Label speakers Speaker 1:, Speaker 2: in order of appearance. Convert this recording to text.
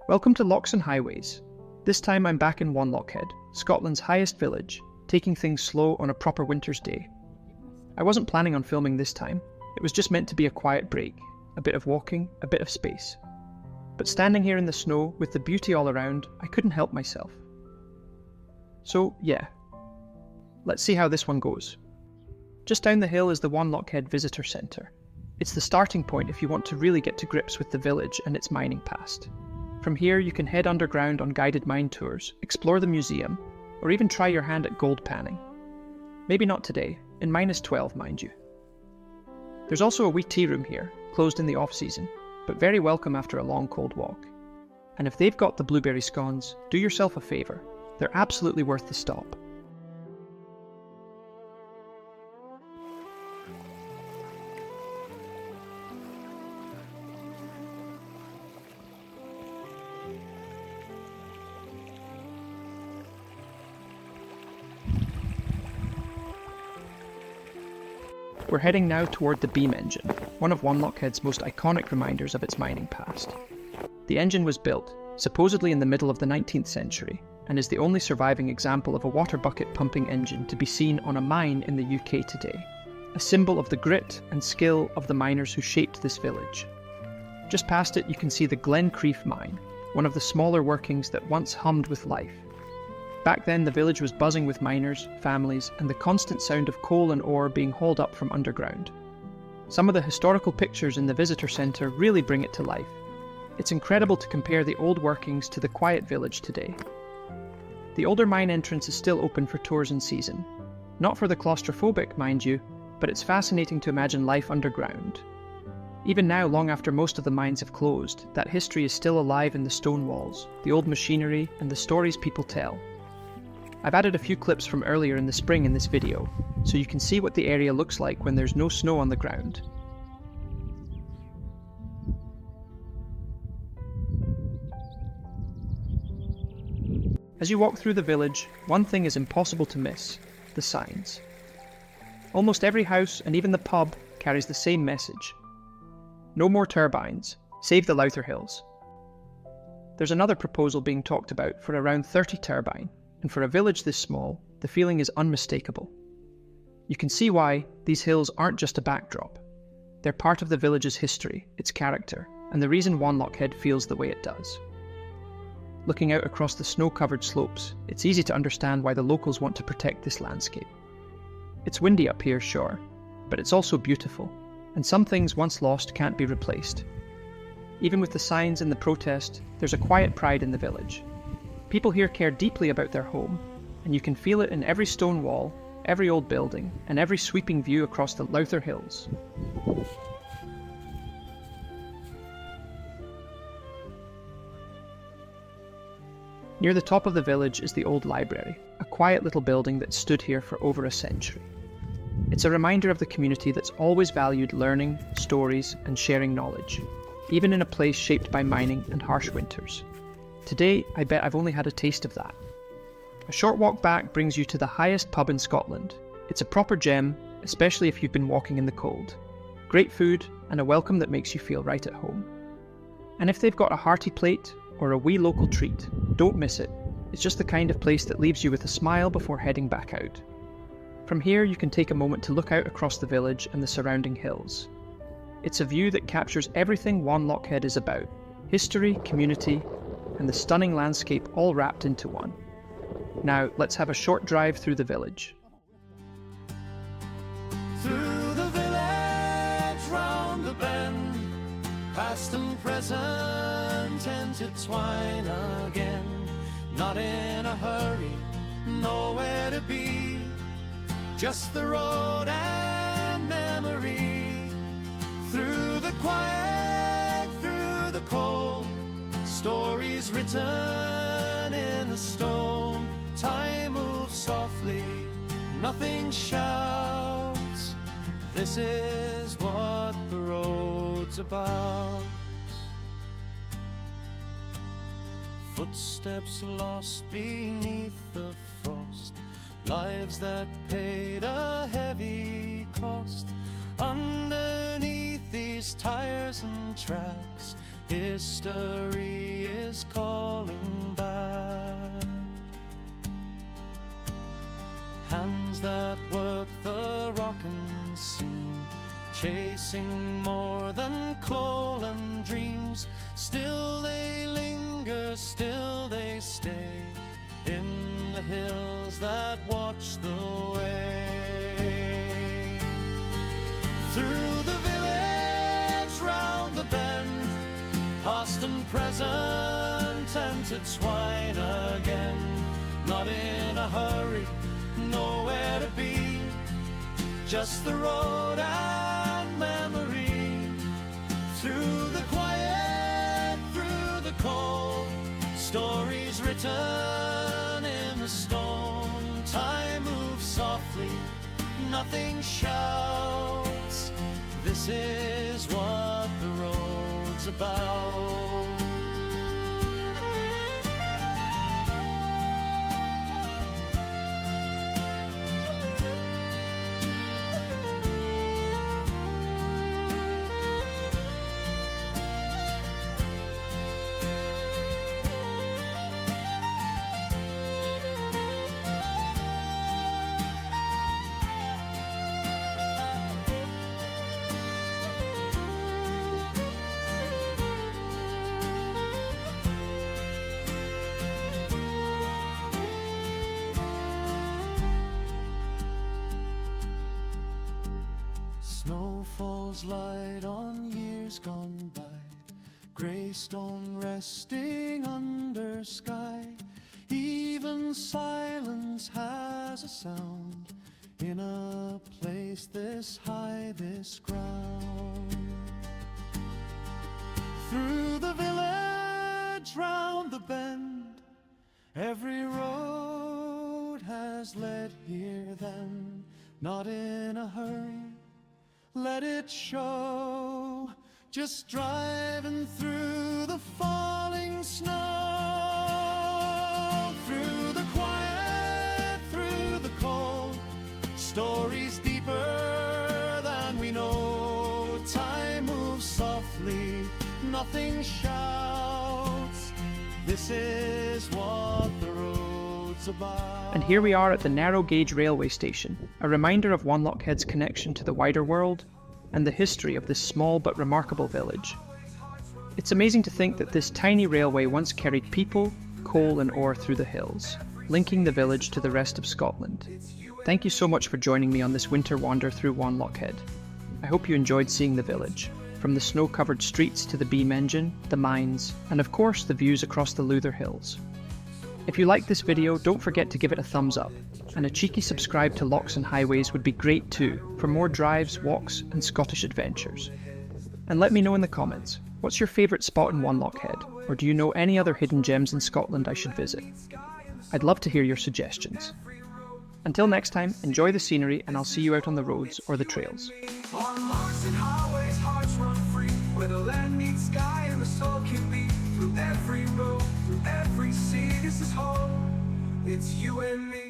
Speaker 1: Welcome to Lochs and Highways. This time I'm back in Wanlockhead, Scotland's highest village, taking things slow on a proper winter's day. I wasn't planning on filming this time, it was just meant to be a quiet break, a bit of walking, a bit of space. But standing here in the snow, with the beauty all around, I couldn't help myself. So yeah, let's see how this one goes. Just down the hill is the Wanlockhead Visitor Centre. It's the starting point if you want to really get to grips with the village and its mining past. From here you can head underground on guided mine tours, explore the museum, or even try your hand at gold panning. Maybe not today, in -12 mind you. There's also a wee tea room here, closed in the off-season, but very welcome after a long cold walk. And if they've got the blueberry scones, do yourself a favour, they're absolutely worth the stop. We're heading now toward the beam engine, one of Wanlockhead's most iconic reminders of its mining past. The engine was built, supposedly in the middle of the 19th century, and is the only surviving example of a water bucket pumping engine to be seen on a mine in the UK today, a symbol of the grit and skill of the miners who shaped this village. Just past it you can see the Glencreef mine, one of the smaller workings that once hummed with life. Back then the village was buzzing with miners, families, and the constant sound of coal and ore being hauled up from underground. Some of the historical pictures in the visitor centre really bring it to life. It's incredible to compare the old workings to the quiet village today. The older mine entrance is still open for tours in season. Not for the claustrophobic, mind you, but it's fascinating to imagine life underground. Even now, long after most of the mines have closed, that history is still alive in the stone walls, the old machinery, and the stories people tell. I've added a few clips from earlier in the spring in this video, so you can see what the area looks like when there's no snow on the ground. As you walk through the village, one thing is impossible to miss: the signs. Almost every house, and even the pub, carries the same message. No more turbines, save the Lowther Hills. There's another proposal being talked about for around 30 turbine. And for a village this small, the feeling is unmistakable. You can see why these hills aren't just a backdrop. They're part of the village's history, its character, and the reason Wanlockhead feels the way it does. Looking out across the snow-covered slopes, it's easy to understand why the locals want to protect this landscape. It's windy up here, sure, but it's also beautiful, and some things once lost can't be replaced. Even with the signs and the protest, there's a quiet pride in the village. People here care deeply about their home, and you can feel it in every stone wall, every old building, and every sweeping view across the Lowther Hills. Near the top of the village is the old library, a quiet little building that stood here for over a century. It's a reminder of the community that's always valued learning, stories, and sharing knowledge, even in a place shaped by mining and harsh winters. Today, I bet I've only had a taste of that. A short walk back brings you to the highest pub in Scotland. It's a proper gem, especially if you've been walking in the cold. Great food, and a welcome that makes you feel right at home. And if they've got a hearty plate, or a wee local treat, don't miss it. It's just the kind of place that leaves you with a smile before heading back out. From here you can take a moment to look out across the village and the surrounding hills. It's a view that captures everything Wanlockhead is about: history, community, and the stunning landscape all wrapped into one. Now, let's have a short drive through the village.
Speaker 2: Through the village, round the bend, past and present intertwine again. Not in a hurry, nowhere to be, just the road and memory. Through the quiet, through the cold, stories written in the stone. Time moves softly, nothing shouts. This is what the road's about. Footsteps lost beneath the frost, lives that paid a heavy cost. Underneath these tires and tracks, history is is calling back. Hands that work the rocking scene, chasing more than coal and dreams. Still they linger, still they stay in the hills that watch the way. Through the village, round the bend, past and present, intertwine again. Not in a hurry, nowhere to be, just the road and memory. Through the quiet, through the cold, stories written in the stone. Time moves softly, nothing shouts. This is what the road's about. Snow falls light on years gone by, grey stone resting under sky. Even silence has a sound in a place this high, this ground. Through the village, round the bend, every road has led here then. Not in a hurry, let it show, just driving through the falling snow. Through the quiet, through the cold, stories deeper than we know. Time moves softly, nothing shouts. This is what the road's about.
Speaker 1: And here we are at the narrow gauge railway station, a reminder of Wanlockhead's connection to the wider world and the history of this small but remarkable village. It's amazing to think that this tiny railway once carried people, coal and ore through the hills, linking the village to the rest of Scotland. Thank you so much for joining me on this winter wander through Wanlockhead. I hope you enjoyed seeing the village, from the snow-covered streets to the beam engine, the mines, and of course the views across the Lowther Hills. If you liked this video, don't forget to give it a thumbs up, and a cheeky subscribe to Lochs and Highways would be great too, for more drives, walks and Scottish adventures. And let me know in the comments, what's your favourite spot in Wanlockhead, or do you know any other hidden gems in Scotland I should visit? I'd love to hear your suggestions. Until next time, enjoy the scenery and I'll see you out on the roads or the trails.
Speaker 3: On Lochs and highways, hearts run free, where the land meets sky and the soul can beat. Through every road, through every sea, this is home. It's you and me.